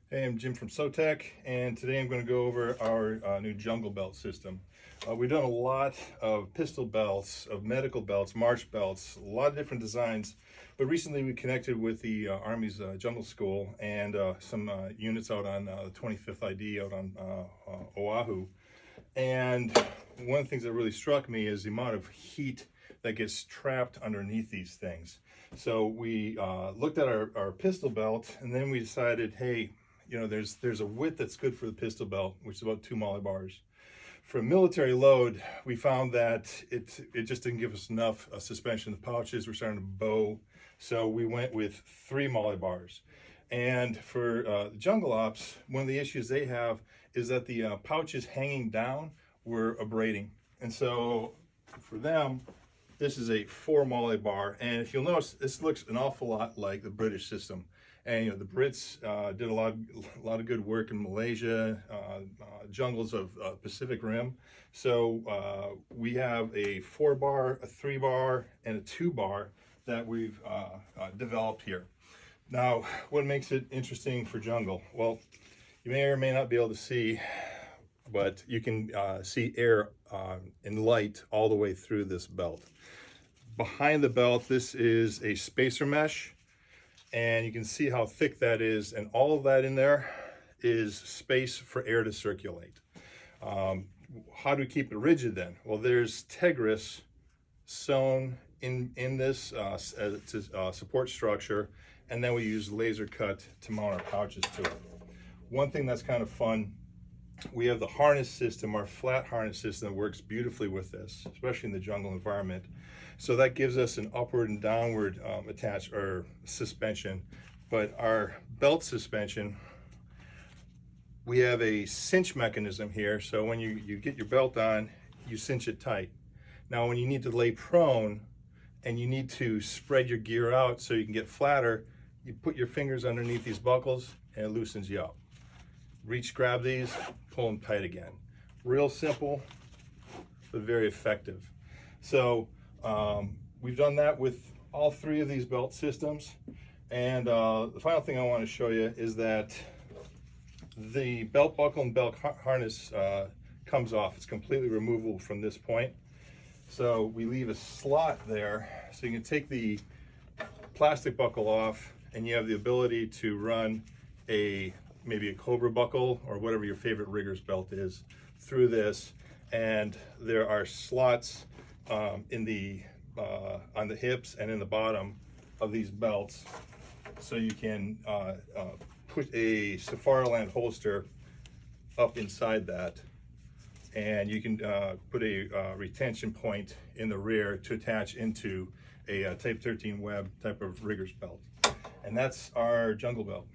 Hey, I'm Jim from S.O.Tech, and today I'm going to go over our new jungle belt system. We've done a lot of pistol belts, of medical belts, march belts, a lot of different designs, but recently we connected with the Army's Jungle School and some units out on the 25th ID out on Oahu. And one of the things that really struck me is the amount of heat that gets trapped underneath these things. So we looked at our pistol belt, and then we decided, hey, you know, there's a width that's good for the pistol belt, which is about 2 millibars. For a military load, we found that it just didn't give us enough suspension. The pouches were starting to bow, so we went with 3 millibars. And for the jungle ops, one of the issues they have is that the pouches hanging down were abrading. And so for them, this is a 4 millibar. And if you'll notice, this looks an awful lot like the British system. And you know, the Brits did a lot of good work in Malaysia, jungles of Pacific Rim. So we have a 4 bar, a 3 bar, and a 2 bar that we've developed here. Now, what makes it interesting for jungle? Well, you may or may not be able to see, but you can see air and light all the way through this belt. Behind the belt, this is a spacer mesh, and you can see how thick that is, and all of that in there is space for air to circulate. How do we keep it rigid then? Well, there's Tegris sewn in this to support structure, and then we use laser cut to mount our pouches to it. One thing that's kind of fun, we have the harness system, our flat harness system that works beautifully with this, especially in the jungle environment. So that gives us an upward and downward attach or suspension. But our belt suspension, we have a cinch mechanism here. So when you get your belt on, you cinch it tight. Now when you need to lay prone and you need to spread your gear out so you can get flatter, you put your fingers underneath these buckles and it loosens you up. Reach, grab these, pull them tight again. Real simple, but very effective. So we've done that with all 3 of these belt systems. And the final thing I want to show you is that the belt buckle and belt harness comes off. It's completely removable from this point. So we leave a slot there so you can take the plastic buckle off and you have the ability to run maybe a Cobra buckle or whatever your favorite rigger's belt is through this. And there are slots in the on the hips and in the bottom of these belts, so you can put a Safariland holster up inside that, and you can put a retention point in the rear to attach into a Type 13 web type of rigger's belt. And that's our jungle belt.